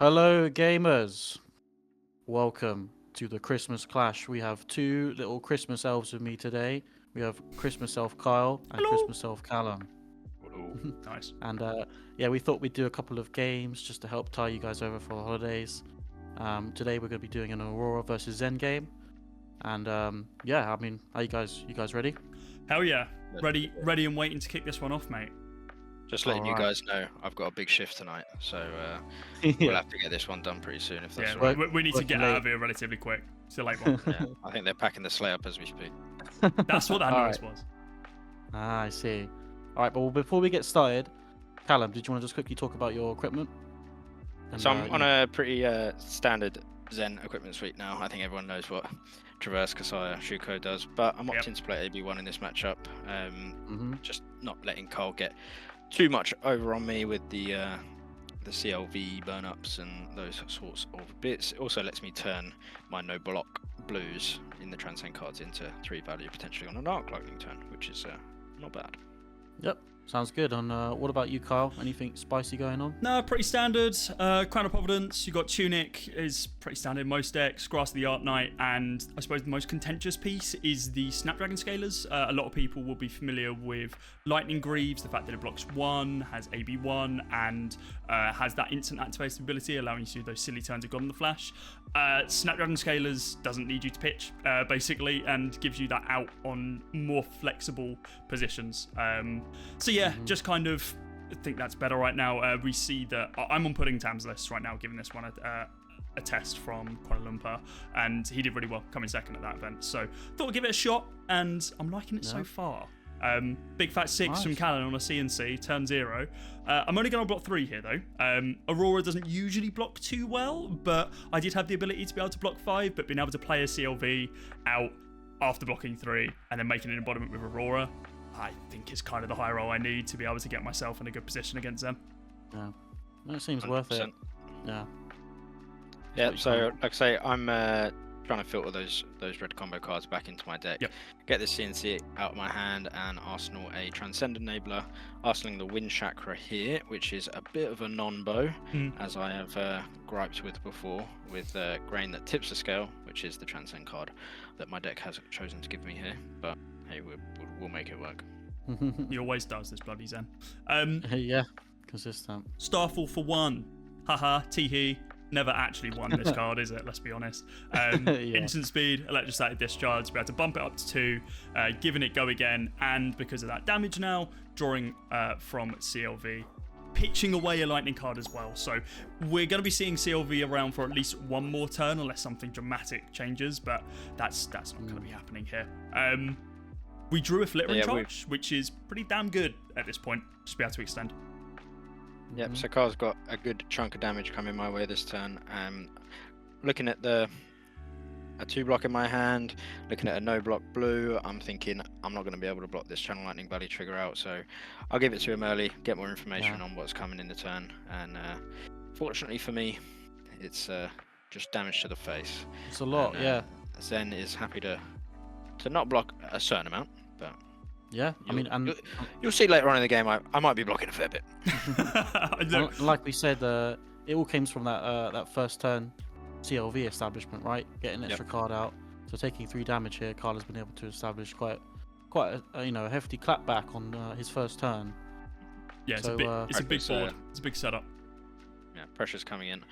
Hello, gamers. Welcome to the Christmas Clash. We have two little Christmas elves with me today. We have Christmas elf Kyle and Hello. Christmas elf Callum. Nice. And yeah, we thought we'd do a couple of games just to help tie you guys over for the holidays. Today we're going to be doing an Aurora versus Zen game. And yeah, I mean, are you guys ready? Hell yeah. Ready and waiting to kick this one off, mate. Just letting you Alright. guys know, I've got a big shift tonight, so Yeah. we'll have to get this one done pretty soon if that's Yeah, all right. we need to working get out late. of here relatively quick. It's a late one. Yeah, I think they're packing the sleigh up as we speak. That's what that Alright. noise was. Ah, I see. All right, but before we get started, Callum, did you want to just quickly talk about your equipment? And, So I'm on yeah. a pretty standard Zen equipment suite now. I think everyone knows what Traverse, Kasaya, Shuko does, but I'm opting to play AB1 in this matchup. Just not letting Cole get too much over on me with the CLV burn ups and those sorts of bits. It also lets me turn my no block blues in the Transcend cards into 3 value potentially on an Arc Lightning turn, which is not bad. Yep, sounds good. And what about you, Kyle? Anything spicy going on? No, pretty standard. Crown of Providence, you got Tunic, is pretty standard in most decks. Grass of the Art Knight, and I suppose the most contentious piece is the Snapdragon Scalers. A lot of people will be familiar with Lightning Greaves, the fact that it blocks 1, has AB1, and has that instant activation ability, allowing you to do those silly turns of God in the Flash. Snapdragon Scalers doesn't need you to pitch, basically, and gives you that out on more flexible positions. So yeah, just kind of think that's better right now. We see that I'm on Pudding Tam's list right now, giving this one a test from Kuala Lumpur, and he did really well coming second at that event. So thought I'd give it a shot, and I'm liking it so far. Big Fat 6 from Callan on a CNC, turn 0. I'm only going to block 3 here though. Aurora doesn't usually block too well, but I did have the ability to be able to block 5, but being able to play a CLV out after blocking 3 and then making an embodiment with Aurora, I think is kind of the high roll I need to be able to get myself in a good position against them. Yeah, that seems worth it. 100%. Yeah. Yeah, so like I say, I'm trying to filter those red combo cards back into my deck. Yep. Get the CNC out of my hand and arsenal a Transcend Enabler, arsenaling the Wind Chakra here, which is a bit of a non-bow, as I have griped with before, with Grain that tips the scale, which is the Transcend card that my deck has chosen to give me here. But hey, we'll make it work. He always does, this bloody Zen. Yeah, consistent. Starfall for 1. Haha, teehee. Never actually won this card, is it? Let's be honest. Instant speed, electrostatic discharge, be able to bump it up to 2, giving it go again, and because of that damage now, drawing from CLV, pitching away a lightning card as well. So we're going to be seeing CLV around for at least one more turn, unless something dramatic changes, but that's not going to be happening here. We drew a Flittering Charge, which is pretty damn good at this point, just be able to extend. Yep, so Carl's got a good chunk of damage coming my way this turn. Looking at a 2-block in my hand, looking at a no-block blue, I'm thinking I'm not going to be able to block this Channel Lightning Valley trigger out, so I'll give it to him early, get more information on what's coming in the turn, and fortunately for me, it's just damage to the face. It's a lot, yeah. Zen is happy to not block a certain amount, but... Yeah, I mean, and you'll see later on in the game, I might be blocking a fair bit. like we said, it all came from that first turn CLV establishment, right? Getting an extra card out, so taking 3 damage here. Carl has been able to establish quite a hefty clapback on his first turn. Yeah, it's a big board. It's a big setup. Yeah, pressure's coming in,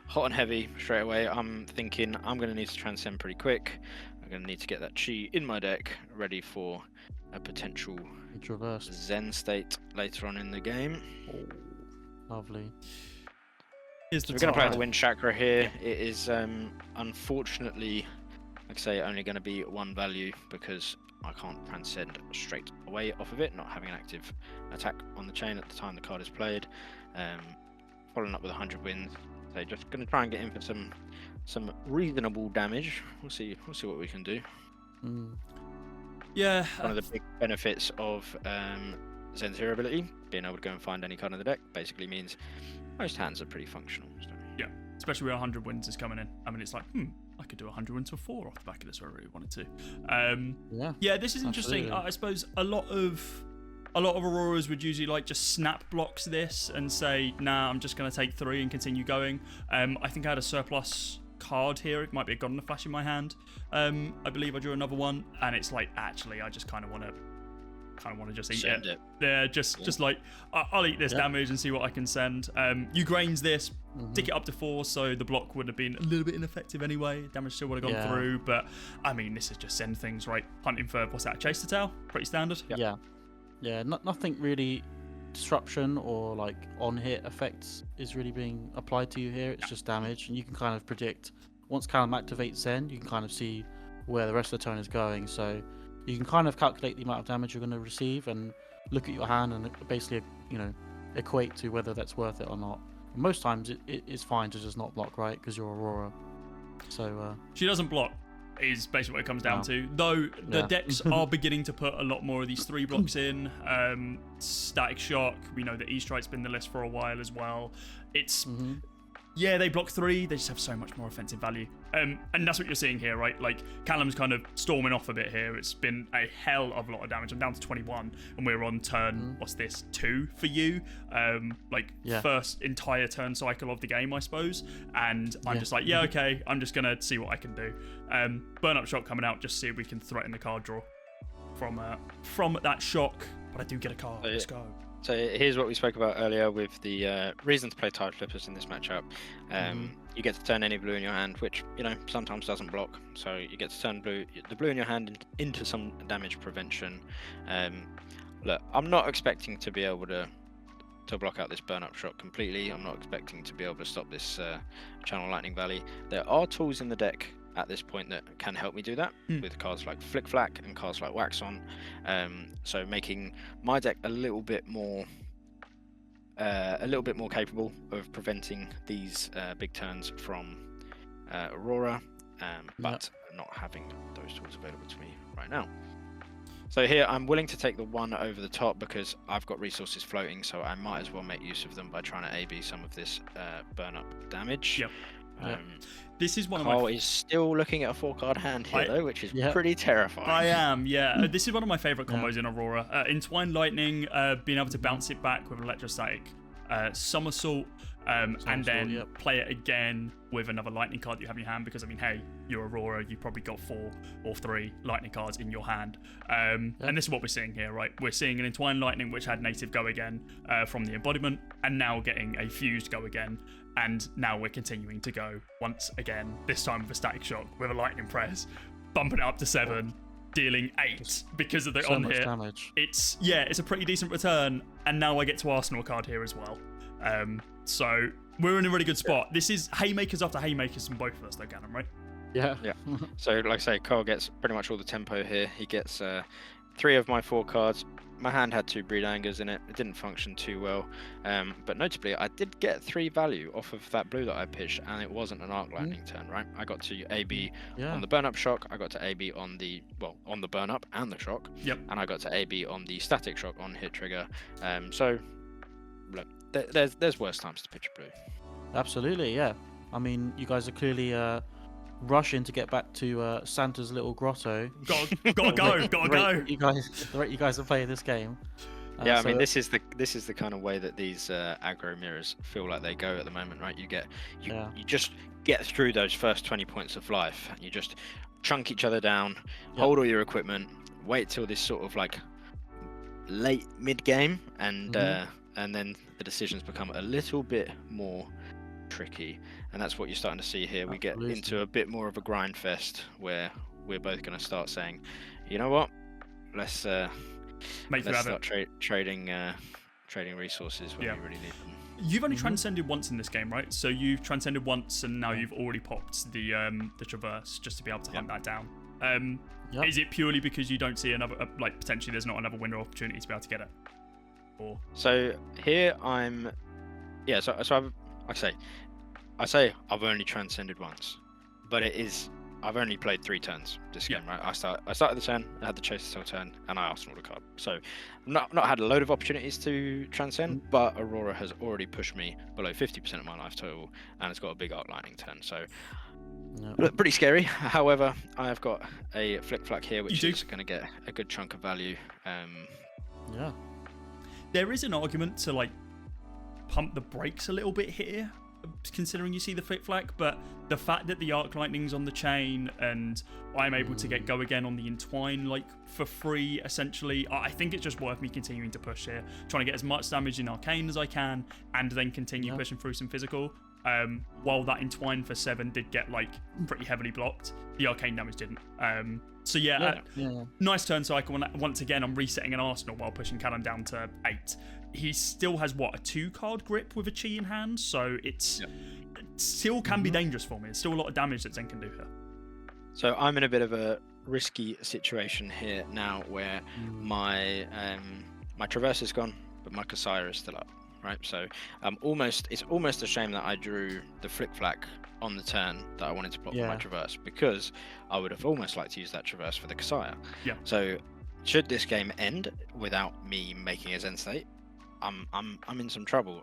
hot and heavy straight away. I'm thinking I'm going to need to transcend pretty quick. I'm going to need to get that chi in my deck ready for a potential Zen state later on in the game. Oh, lovely. So we're going to play the Wind Chakra here. It is unfortunately, like I say, only going to be 1 value because I can't transcend straight away off of it, not having an active attack on the chain at the time the card is played. Following up with 100 Winds. So just going to try and get in for some reasonable damage. We'll see what we can do. Yeah. One of the big benefits of Zen's hero ability, being able to go and find any card in the deck, basically means most hands are pretty functional. So. Yeah, especially where 100 Winds is coming in. I mean, it's like, I could do 100 Winds for 4 off the back of this if I really wanted to. Yeah, this is interesting. I suppose a lot of a lot of Auroras would usually like just snap blocks this and say, nah, I'm just going to take 3 and continue going. I think I had a surplus card here. It might be a God in a Flash in my hand. I believe I drew another one, and it's like, actually, I just kind of want to just eat it. Yeah, just like I'll eat this damage and see what I can send. You grains this, tick it up to 4, so the block would have been a little bit ineffective anyway. Damage still would have gone through, but I mean, this is just send things, right? Hunting for what's that? Chase to tail, pretty standard. Yeah. Nothing really disruption or like on hit effects is really being applied to you here. It's just damage, and you can kind of predict once Callum activates Zen, you can kind of see where the rest of the turn is going. So you can kind of calculate the amount of damage you're going to receive and look at your hand and basically, equate to whether that's worth it or not. And most times it's fine to just not block, right? Because you're Aurora. So she doesn't block is basically what it comes down to. Though the decks are beginning to put a lot more of these 3 blocks in. Static Shock, we know that E-Strike's been the list for a while as well. It's yeah, they block 3, they just have so much more offensive value. And that's what you're seeing here, right? Like, Callum's kind of storming off a bit here. It's been a hell of a lot of damage. I'm down to 21, and we're on turn, what's this, 2 for you? First entire turn cycle of the game, I suppose. And I'm just like, yeah, okay, I'm just going to see what I can do. Burn Up Shock coming out, just see if we can threaten the card draw from that shock. But I do get a card. Let's go. So here's what we spoke about earlier with the reason to play Tide Flippers in this matchup. You get to turn any blue in your hand, which sometimes doesn't block. So you get to turn the blue in your hand into some damage prevention. Look, I'm not expecting to be able to block out this Burn Up Shot completely. I'm not expecting to be able to stop this Channel Lightning Valley. There are tools in the deck at this point that can help me do that with cards like Flick Flack and cards like Wax On, so making my deck a little bit more capable of preventing these big turns from Aurora, but not having those tools available to me right now. So here I'm willing to take the 1 over the top because I've got resources floating, so I might as well make use of them by trying to AB some of this burn up damage. This is one Carl is still looking at a 4-card hand here, though, which is pretty terrifying. I am, this is one of my favourite combos in Aurora. Entwined Lightning, being able to bounce it back with Electrostatic Somersault, and then play it again with another Lightning card you have in your hand, because, I mean, hey, you're Aurora, you've probably got 4 or 3 Lightning cards in your hand. And this is what we're seeing here, right? We're seeing an Entwined Lightning, which had native Go Again from the embodiment, and now getting a fused Go Again. And now we're continuing to go once again, this time with a Static Shock, with a Lightning Press, bumping it up to 7, dealing 8 because of the on here. Damage. It's a pretty decent return, and now I get to Arsenal card here as well. So we're in a really good spot. This is haymakers after haymakers from both of us, though, Callum, right? Yeah. So, like I say, Carl gets pretty much all the tempo here. He gets 3 of my 4 cards. My hand had 2 Breed Angers in it. It didn't function too well. But notably, I did get 3 value off of that blue that I pitched, and it wasn't an Arc Lightning turn, right? I got to AB on the Burn Up Shock. I got to AB on the Burn Up and the Shock. And I got to AB on the Static Shock on hit trigger. So, look, there's worse times to pitch a blue. Absolutely, yeah. I mean, you guys are clearly rushing to get back to Santa's little grotto. Gotta go. The rate you guys are playing this game. I mean, this is the kind of way that these aggro mirrors feel like they go at the moment, right? You just get through those first 20 points of life, and you just chunk each other down, hold all your equipment, wait till this sort of like late mid game, and then the decisions become a little bit more tricky, and that's what you're starting to see here. We get into a bit more of a grind fest where we're both going to start saying, you know what, let's start trading resources when we really need them. You've only transcended once in this game, right? So you've transcended once, and now you've already popped the traverse just to be able to hunt that down. Is it purely because you don't see another, potentially there's not another window opportunity to be able to get it? Or so here I'm, so I say I've only transcended once, but I've only played 3 turns this game, right? I started the turn, I had the chase the turn, and I Arsenal the card. So I've not had a load of opportunities to transcend, but Aurora has already pushed me below 50% of my life total, and it's got a big Arc Lightning turn. So pretty scary. However, I have got a Flick Flack here, which is going to get a good chunk of value. there is an argument to like pump the brakes a little bit here, considering you see the Flick Flack, but the fact that the Arc Lightning's on the chain and I'm able to get Go Again on the Entwine like for free, essentially, I think it's just worth me continuing to push here, trying to get as much damage in Arcane as I can, and then continue pushing through some physical. While that Entwine for 7 did get like pretty heavily blocked, the Arcane damage didn't. So nice turn cycle. Once again, I'm resetting an Arsenal while pushing Callum down to 8. He still has, what, a 2-card grip with a Chi in hand, so it still can be dangerous for me. There's still a lot of damage that Zen can do here. So I'm in a bit of a risky situation here now where my Traverse is gone, but my Kasaya is still up, right? So it's almost a shame that I drew the Flick Flack on the turn that I wanted to block with my Traverse, because I would have almost liked to use that Traverse for the Kasaya. Yeah. So should this game end without me making a Zen state, I'm in some trouble.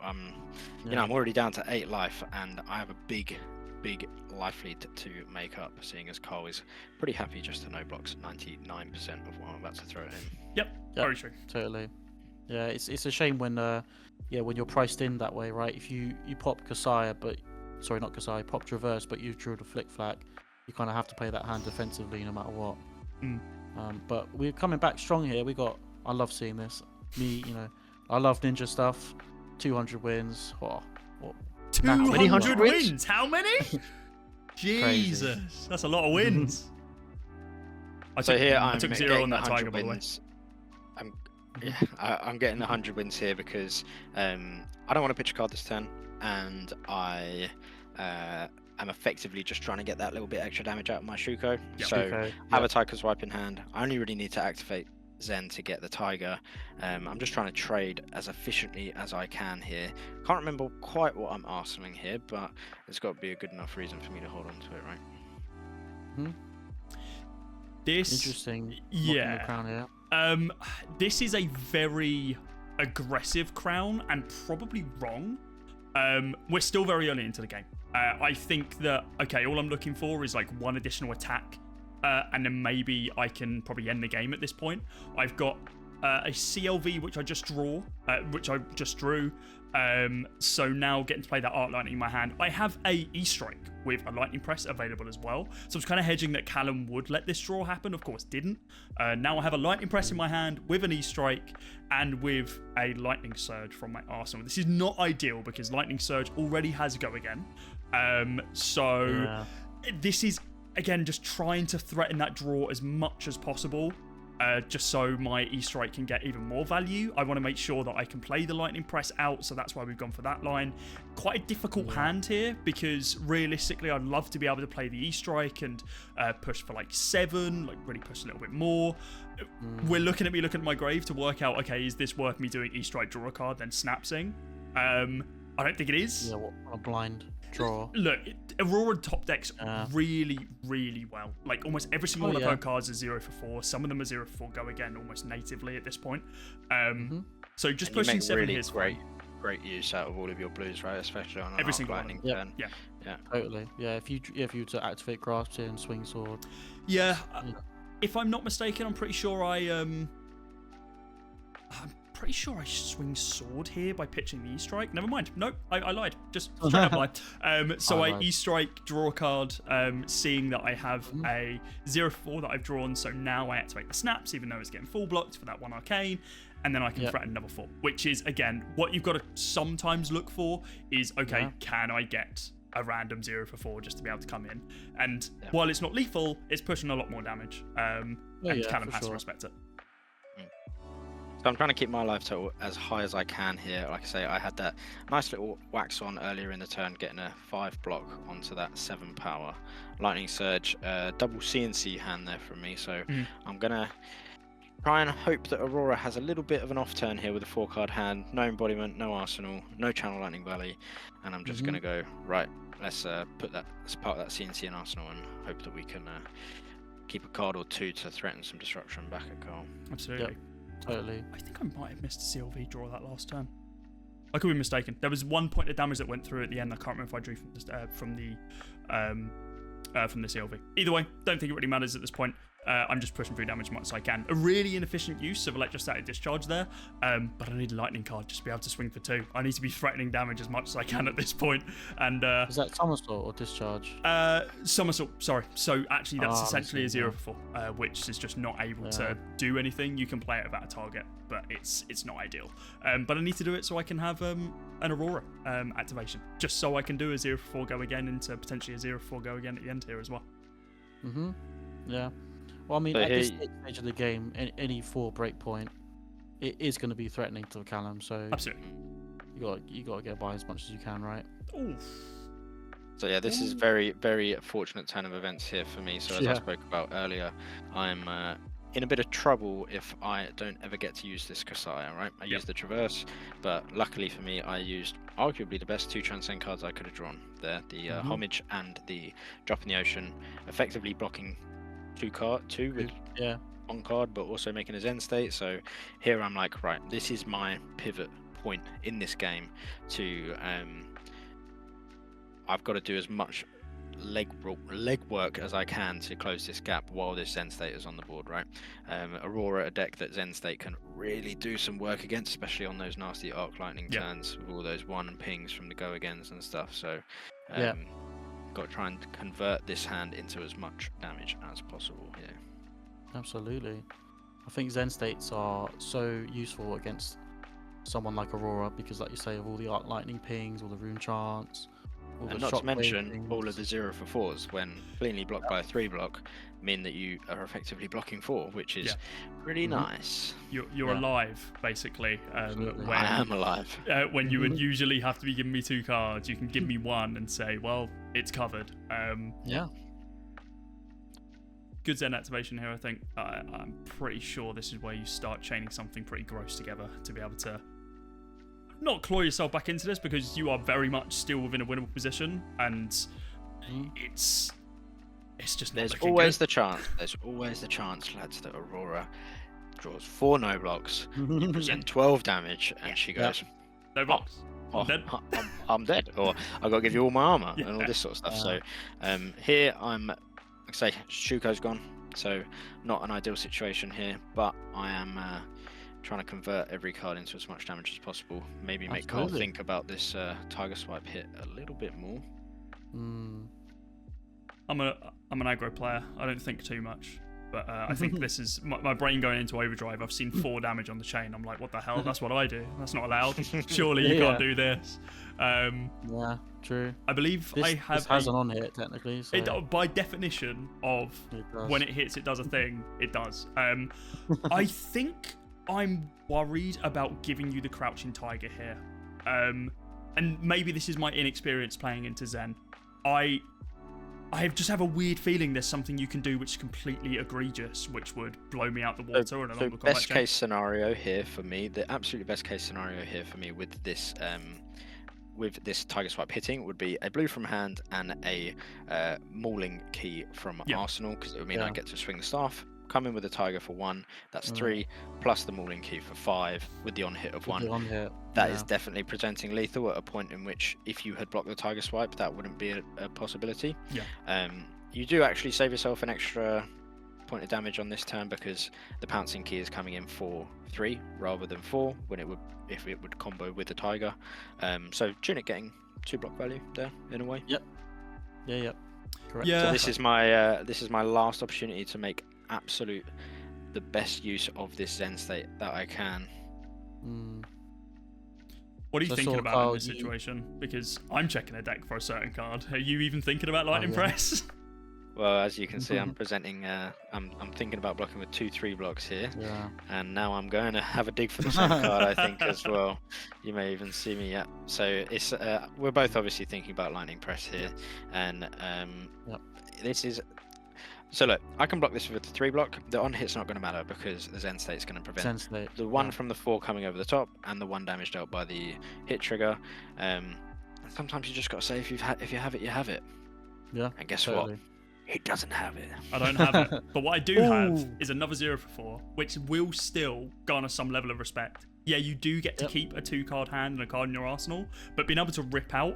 You know, I'm already down to 8 life, and I have a big life lead to make up, seeing as Cole is pretty happy just to no blocks 99% of what I'm about to throw at him. Yep. Very true. Totally. Yeah, it's a shame when when you're priced in that way, right? If you pop Kasaya, not Kasaya, pop Traverse, but you drew the Flick Flack, you kind of have to play that hand defensively no matter what. But we're coming back strong here. I love seeing this. I love ninja stuff. 200 wins. 200 wins? How many? Jesus, that's a lot of wins. I took 0 on that Tiger, by the way. I'm getting 100 wins here because I don't want to pitch a card this turn, and I am effectively just trying to get that little bit extra damage out of my Shuko. I have a Tiger Swipe in hand. I only really need to activate Zen to get the Tiger. I'm just trying to trade as efficiently as I can here. Can't remember quite what I'm arsenaling here, but there's got to be a good enough reason for me to hold on to it, right? This interesting. Yeah. This is a very aggressive crown and probably wrong. We're still very early into the game. I think that all I'm looking for is like 1 additional attack. And then maybe I can probably end the game at this point. I've got a CLV which I just drew. So now getting to play that Arc Lightning in my hand. I have a E-Strike with a Lightning Press available as well. So I was kind of hedging that Callum would let this draw happen. Of course, didn't. Now I have a Lightning Press in my hand with an E-Strike and with a Lightning Surge from my arsenal. This is not ideal because Lightning Surge already has Go Again. This is, again, just trying to threaten that draw as much as possible, just so my E-Strike can get even more value. I want to make sure that I can play the Lightning Press out, so that's why we've gone for that line. Quite a difficult hand here, because realistically I'd love to be able to play the E-Strike and push for like 7, like really push a little bit more. We're looking at my grave to work out, is this worth me doing E-Strike, draw a card, then Snapsing? I don't think it is. Yeah, a blind draw. Look, Aurora top decks really, really well. Like almost every single one of her cards is 0 for 4. Some of them are 0 for 4 Go Again almost natively at this point. So just pushing 7 really here is great use out of all of your blues, right? Especially on every single lightning turn. Yeah, totally. Yeah, if you to activate Grasp here and swing sword. Yeah, if I'm not mistaken, I'm pretty sure I swing sword here by pitching the E-Strike. Never mind. Nope, I lied. Just straight up lied. So I E-Strike, draw a card, seeing that I have a 0/4 that I've drawn, so now I activate the snaps, even though it's getting full blocked for that 1 arcane, and then I can threaten another 4, which is, again, what you've got to sometimes look for is, can I get a random 0 for 4 just to be able to come in? And while it's not lethal, it's pushing a lot more damage, and Callum has to respect it. So I'm trying to keep my life total as high as I can here. Like I say, I had that nice little wax on earlier in the turn, getting a 5 block onto that 7 power. Lightning Surge, double CNC hand there from me. So I'm going to try and hope that Aurora has a little bit of an off turn here with a 4-card hand. No embodiment, no arsenal, no channel Lightning Valley. And I'm just going to go, right, let's put that as part of that CNC in arsenal and hope that we can keep a card or 2 to threaten some disruption back at goal. Absolutely. Yep. Totally. I think I might have missed a CLV draw that last turn. I could be mistaken. There was 1 point of damage that went through at the end. I can't remember if I drew from the CLV. Either way, don't think it really matters at this point. I'm just pushing through damage as much as I can. A really inefficient use of Electrostatic Discharge there, but I need a lightning card just to be able to swing for 2. I need to be threatening damage as much as I can at this point. And is that somersault or discharge? Somersault, sorry. So actually that's essentially a 0 for 4, which is just not able to do anything. You can play it without a target, but it's not ideal. But I need to do it so I can have an Aurora activation, just so I can do a 0 for 4 go again into potentially a 0 for 4 go again at the end here as well. Yeah. Well, I mean, at this stage of the game, any 4 breakpoint, it is going to be threatening to Callum. So absolutely, you got to get by as much as you can, right? Oof. So yeah, this is very, very fortunate turn of events here for me. So as I spoke about earlier, I'm in a bit of trouble if I don't ever get to use this Kasaya, right? I used the Traverse, but luckily for me, I used arguably the best 2 Transcend cards I could have drawn there. The Homage and the Drop in the Ocean, effectively blocking 2 with 1 card, but also making a Zen state. So here I'm like, right, this is my pivot point in this game to I've got to do as much leg work as I can to close this gap while this Zen state is on the board, right? Aurora, a deck that Zen state can really do some work against, especially on those nasty Arc Lightning turns with all those 1 pings from the go agains and stuff. So got to try and convert this hand into as much damage as possible here. Absolutely. I think Zen states are so useful against someone like Aurora because, like you say, of all the Arc Lightning pings, all the Rune Chants, and not to mention all of the 0 for 4s when cleanly blocked by a 3 block mean that you are effectively blocking 4, which is pretty nice. You're alive, basically. When, I am alive. When you would usually have to be giving me 2 cards, you can give me 1 and say, well, it's covered. Good Zen activation here, I think. I'm pretty sure this is where you start chaining something pretty gross together to be able to not claw yourself back into this, because you are very much still within a winnable position, and it's just not there's looking always good. There's always the chance, lads, that Aurora draws 4 no blocks, you present 12 damage, and she goes, no blocks. I'm dead, or I got to give you all my armor and all this sort of stuff. So here I'm, like I say, Shuko's gone, so not an ideal situation here, but I am trying to convert every card into as much damage as possible. Maybe make Cole think about this Tiger Swipe hit a little bit more. I'm an aggro player. I don't think too much, but I think this is my brain going into overdrive. I've seen 4 damage on the chain. I'm like, what the hell? That's what I do. That's not allowed. Surely you can't do this. Yeah, true. I believe this has an on hit technically. So. By definition of when it hits, it does a thing. It does. I think I'm worried about giving you the Crouching Tiger here. And maybe this is my inexperience playing into Zen. I just have a weird feeling there's something you can do which is completely egregious, which would blow me out the water in a longer combat best case scenario here for me, the absolute best case scenario here for me with this Tiger Swipe hitting would be a blue from hand and a Mauling Key from Arsenal, because it would mean I get to swing the staff, come in with a Tiger for 1, that's 3, plus the Mauling Key for 5 with the on hit of 1. That is definitely presenting lethal at a point in which if you had blocked the Tiger Swipe, that wouldn't be a possibility. You do actually save yourself an extra point of damage on this turn because the Pouncing Key is coming in for 3 rather than 4 when it would, if it would combo with the Tiger. So Tunic getting 2 block value there in a way. Correct. So this is my last opportunity to make the best use of this Zen state that I can. What are you thinking about in this situation? Because I'm checking a deck for a certain card. Are you even thinking about Lightning Press? Well, as you can see, I'm presenting. I'm thinking about blocking with 2/3 blocks here, and now I'm going to have a dig for the same card. I think as well. You may even see me. So it's we're both obviously thinking about Lightning Press here, and this is. So look, I can block this with the 3 block. The on hit's not going to matter because the Zen state's going to prevent the 1 from the 4 coming over the top and the 1 damage dealt by the hit trigger. And sometimes you just got to say if you have it, you have it. Yeah. And guess what? He doesn't have it. I don't have it. But what I do have is another 0 for 4, which will still garner some level of respect. Yeah, you do get to keep a 2-card hand and a card in your arsenal, but being able to rip out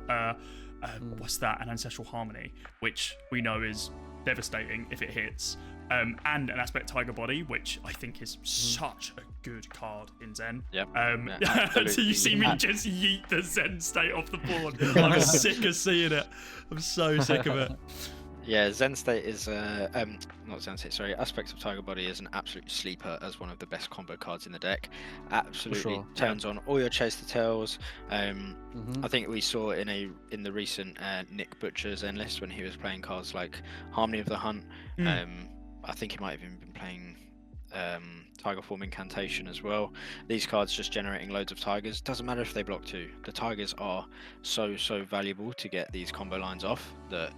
what's that? An Ancestral Harmony, which we know is devastating if it hits. And an aspect Tiger Body, which I think is such a good card in Zen. So you see me just yeet the Zen State off the board. I'm sick of seeing it. I'm so sick of it. Yeah, Zen State is not Zen State, sorry. Aspects of Tiger Body is an absolute sleeper as one of the best combo cards in the deck. Absolutely turns on all your Chase the Tails. I think we saw in the recent Nick Butcher Zen list when he was playing cards like Harmony of the Hunt. I think he might have even been playing Tiger Form Incantation as well. These cards just generating loads of tigers. Doesn't matter if they block 2. The tigers are so valuable to get these combo lines off that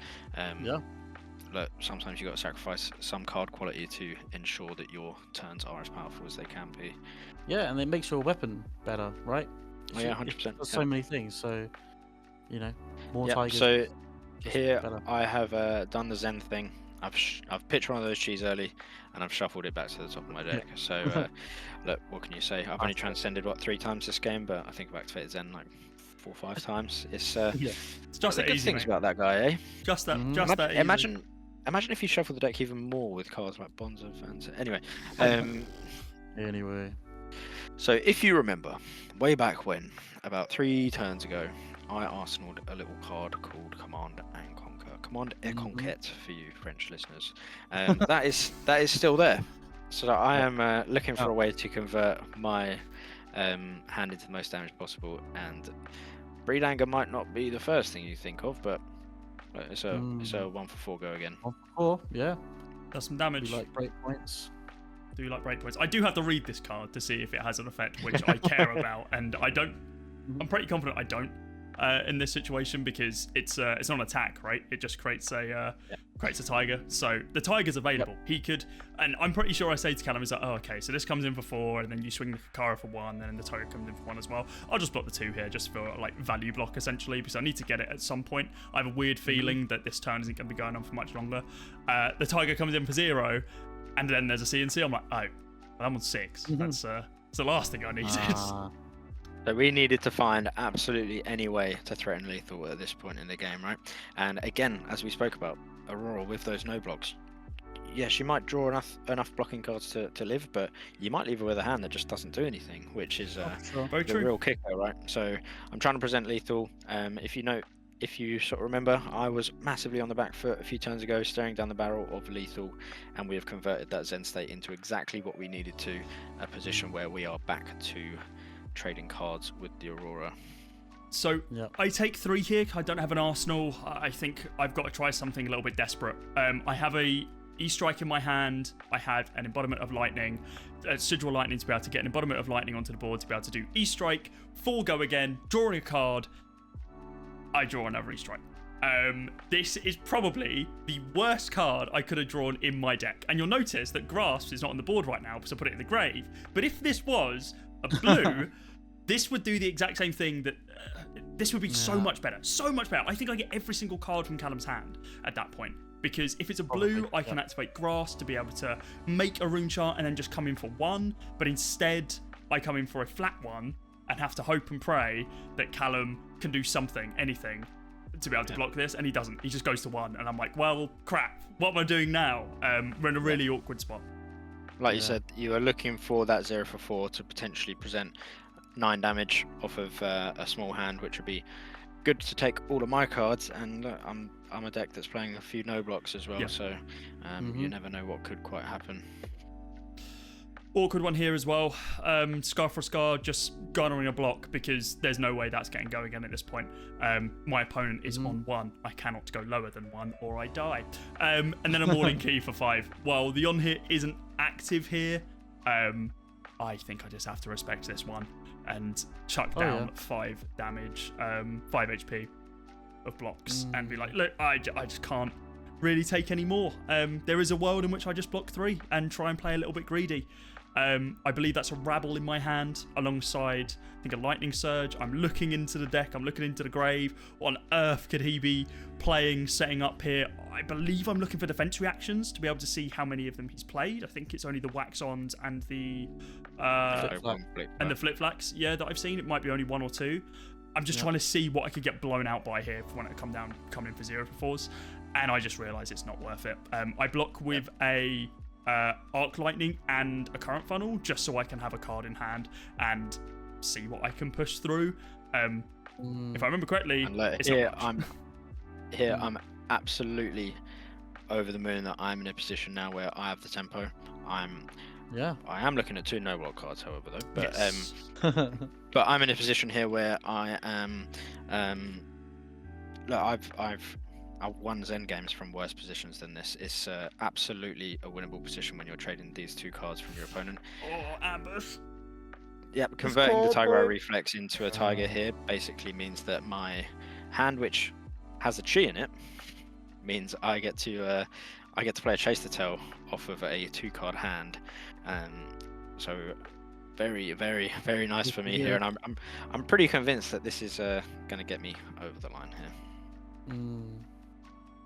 look, sometimes you got to sacrifice some card quality to ensure that your turns are as powerful as they can be. Yeah, and it makes your weapon better, right? Oh, yeah, 100%. There's so many things, so more tigers. So here I have done the Zen thing. I've pitched one of those cheese early, and I've shuffled it back to the top of my deck. So look, what can you say? I've only transcended 3 times this game, but I think I've activated Zen like 4 or 5 times. It's just that easy. Things about that guy, eh? Just that easy. Imagine if you shuffle the deck even more with cards like Bonds of Fans. Anyway, so if you remember, way back when, about 3 turns ago, I arsenaled a little card called Command and Conquer. Command et Conquête for you French listeners. That is still there. So I am looking for a way to convert my hand into the most damage possible. And Breed Anger might not be the first thing you think of, but it's a 1 for 4 go again. 1 for 4, yeah. That's some damage. Do you like breakpoints? Do you like breakpoints? I do have to read this card to see if it has an effect which I care about, and I don't. I'm pretty confident I don't in this situation because it's not an attack, right? It just creates a tiger. So the tiger's available. He could, and I'm pretty sure I say to Callum, is like, oh, okay, so this comes in for 4, and then you swing the Kakara for 1, and then the tiger comes in for 1 as well. I'll just block the 2 here, just for like value block essentially, because I need to get it at some point. I have a weird feeling that this turn isn't going to be going on for much longer. The tiger comes in for 0, and then there's a CNC. I'm like, oh, well, I'm on 6. That's the last thing I needed. So we needed to find absolutely any way to threaten lethal at this point in the game, right? And again, as we spoke about, Aurora with those no blocks, yes, you might draw enough blocking cards to live, but you might leave her with a hand that just doesn't do anything, which is Very true. real kicker, right? So I'm trying to present lethal. If you sort of remember, I was massively on the back foot a few turns ago, staring down the barrel of lethal, and we have converted that Zen State into exactly what we needed to, a position where we are back to trading cards with the Aurora. So I take 3 here. I don't have an arsenal. I think I've got to try something a little bit desperate. I have a E-Strike in my hand. I had an Embodiment of Lightning, Sigil Lightning to be able to get an Embodiment of Lightning onto the board to be able to do E-Strike, 4 go again, drawing a card. I draw another E-Strike. This is probably the worst card I could have drawn in my deck. And you'll notice that Grasp is not on the board right now because I put it in the grave. But if this was a blue, this would do the exact same thing. That this would be so much better. So much better. I think I get every single card from Callum's hand at that point. Because if it's a blue, I can activate Grass to be able to make a rune chart and then just come in for 1. But instead, I come in for a flat 1 and have to hope and pray that Callum can do something, anything, to be able to block this. And he doesn't. He just goes to 1. And I'm like, well, crap. What am I doing now? We're in a really awkward spot. Like you said, you are looking for that 0 for 4 to potentially present 9 damage off of a small hand, which would be good to take all of my cards. And I'm a deck that's playing a few no blocks as well, so you never know what could quite happen. Awkward one here as well. Scar for Scar, just garnering a block because there's no way that's getting go again at this point. My opponent is on 1. I cannot go lower than 1 or I die. And then a Morning Key for 5. While the on hit isn't active here, I think I just have to respect this one and chuck down 5 damage, 5 HP of blocks and be like, look, I just can't really take any more. There is a world in which I just block 3 and try and play a little bit greedy. I believe that's a Rabble in my hand alongside, I think, a Lightning Surge. I'm looking into the deck. I'm looking into the grave. What on earth could he be playing, setting up here? I believe I'm looking for defense reactions to be able to see how many of them he's played. I think it's only the Wax-Ons and the Flip-Flacks, that I've seen. It might be only 1 or 2. I'm just trying to see what I could get blown out by here when I come in for 0 for 4s. and I just realise it's not worth it. I block with a Arc Lightning and a Current Funnel just so I can have a card in hand and see what I can push through. If I remember correctly, I'm absolutely over the moon that I'm in a position now where I have the tempo. I am looking at 2 no block cards, however, though. But yes. but I'm in a position here where I am. Look, I've won Zen games from worse positions than this. It's absolutely a winnable position when you're trading these 2 cards from your opponent. Oh, ambush. Yep, converting the Tiger Eye Reflex into a Tiger here basically means that my hand, which has a Chi in it, means I get to play a Chase the Tail off of a 2-card hand. So very, very, very nice for me here, and I'm pretty convinced that this is going to get me over the line here.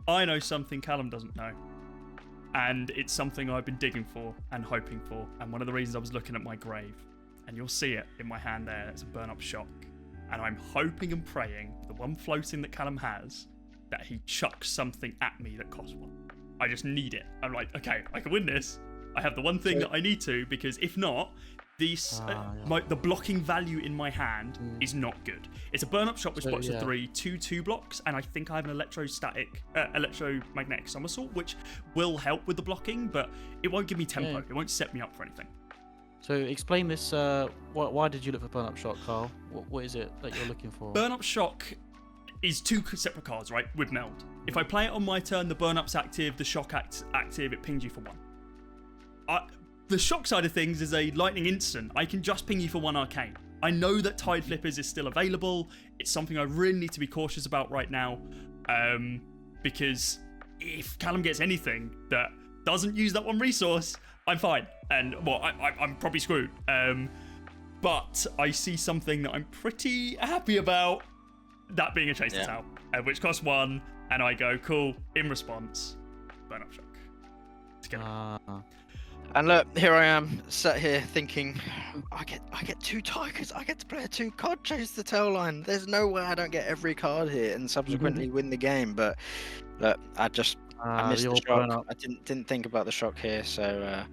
I know something Callum doesn't know, and it's something I've been digging for and hoping for, and one of the reasons I was looking at my grave, and you'll see it in my hand there, it's a burn-up shock, and I'm hoping and praying, the one floating that Callum has, that he chucks something at me that costs 1. I just need it. I'm like, okay, I can win this. I have the one thing that I need to, because if not, the blocking value in my hand is not good. It's a burn-up shot which blocks a 3, 2 blocks, and I think I have an electromagnetic somersault, which will help with the blocking, but it won't give me tempo. It won't set me up for anything. So explain this. Why did you look for burn-up shock, Carl? What is it that you're looking for? Burn-up shock is 2 separate cards, right? With meld. If I play it on my turn, the burn-up's active, the shock active, it pings you for 1. The shock side of things is a lightning instant. I can just ping you for 1 arcane. I know that Tide Flippers is still available. It's something I really need to be cautious about right now, because if Callum gets anything that doesn't use that 1 resource, I'm fine, and well, I'm probably screwed. But I see something that I'm pretty happy about, that being a Chase the Tail, which costs 1, and I go, cool, in response, burn-up shock. And look, here I am, sat here thinking, I get 2 Tigers, I get to play a 2-card Chase the Tail line. There's no way I don't get every card here and subsequently win the game. But look, I missed the shock. I didn't think about the shock here. So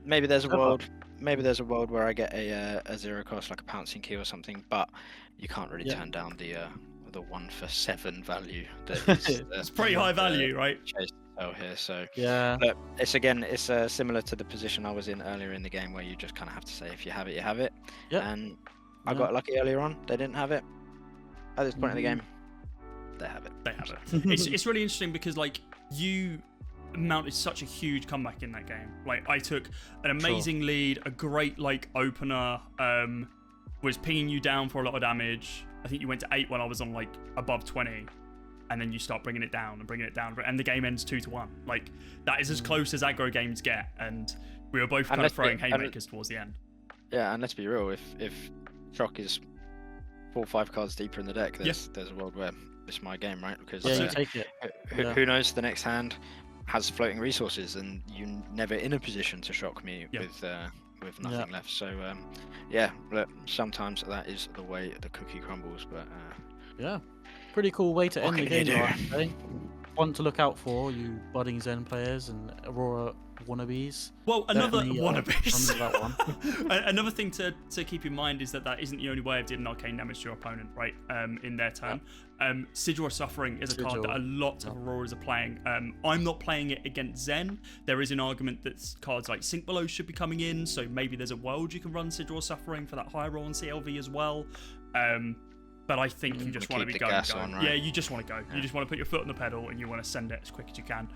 maybe there's a world. Maybe there's a world where I get a 0 cost, like a pouncing key or something. But you can't really turn down the 1 for 7 value. That is, it's pretty high value, right? Chase here, so but it's similar to the position I was in earlier in the game, where you just kind of have to say, if you have it, you have it. And I got lucky earlier on. They didn't have it at this point in the game. They have it. It's really interesting because like you mounted such a huge comeback in that game. Like I took an amazing lead, a great like opener, was pinging you down for a lot of damage. I think you went to 8 when I was on like above 20. And then you start bringing it down, and the game ends 2-1. Like that is as close as aggro games get, and we were both kind of throwing haymakers towards the end. Yeah, and let's be real, if shock is 4 or 5 cards deeper in the deck, there's a world where it's my game, right? Because you take it. Who knows? The next hand has floating resources, and you're never in a position to shock me with nothing left. So look, sometimes that is the way the cookie crumbles, but pretty cool way to end the game, right? One to look out for, you budding Zen players and Aurora wannabes. Well, another wannabes. Another thing to keep in mind is that isn't the only way of dealing arcane damage to your opponent, right? In their turn. Sigil of Suffering is a card that a lot of Auroras are playing. I'm not playing it against Zen. There is an argument that cards like Sink Below should be coming in, so maybe there's a world you can run Sigil of Suffering for that high roll on CLV as well. But I think you just want to be going. Right? Yeah, you just want to go. You just want to put your foot on the pedal and you want to send it as quick as you can.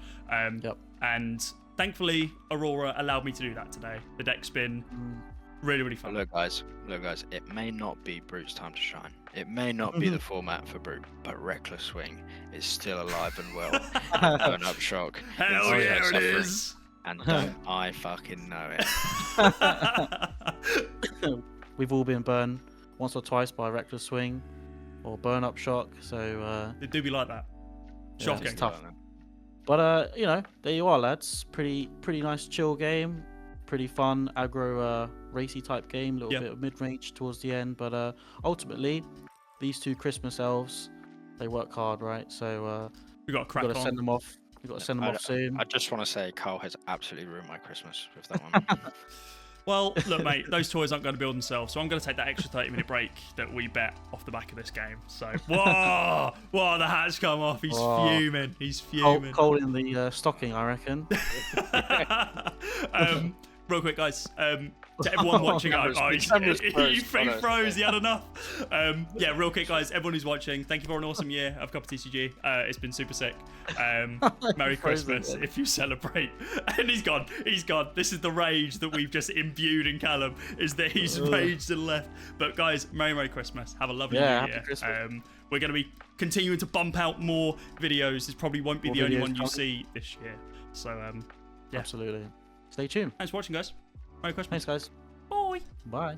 And thankfully, Aurora allowed me to do that today. The deck's been really, really fun. Look, guys, it may not be Brute's time to shine. It may not be the format for Brute, but Reckless Swing is still alive and well. Burn up shock. Hell yeah, it is. And don't I fucking know it. We've all been burned once or twice by Reckless Swing or burn up shock, so it do be like that. Shocking. It's tough. But there you are, lads. Pretty nice chill game, pretty fun aggro racy type game, a little bit of mid-range towards the end, but ultimately these 2 Christmas elves, they work hard, right? So We got to crack Got to on. send them off. We got to send them off soon. I just want to say, Carl has absolutely ruined my Christmas with that one. Well, look, mate, those toys aren't going to build themselves, so I'm going to take that extra 30-minute break that we bet off the back of this game. So, whoa, the hat's come off. He's fuming. He's fuming. Cold in the stocking, I reckon. Real quick, guys. To everyone watching, he froze. He had enough. Yeah, real quick, guys. Everyone who's watching, thank you for an awesome year of CupofTCG. It's been super sick. Merry Christmas if you celebrate. And he's gone. He's gone. This is the rage that we've just imbued in Callum. Is that he's raged and left. But guys, Merry Christmas. Have a lovely new year. We're going to be continuing to bump out more videos. This probably won't be the only one you see this year. So yeah, absolutely. Stay tuned. Thanks for watching, guys. Merry Christmas. Thanks, guys. Bye. Bye.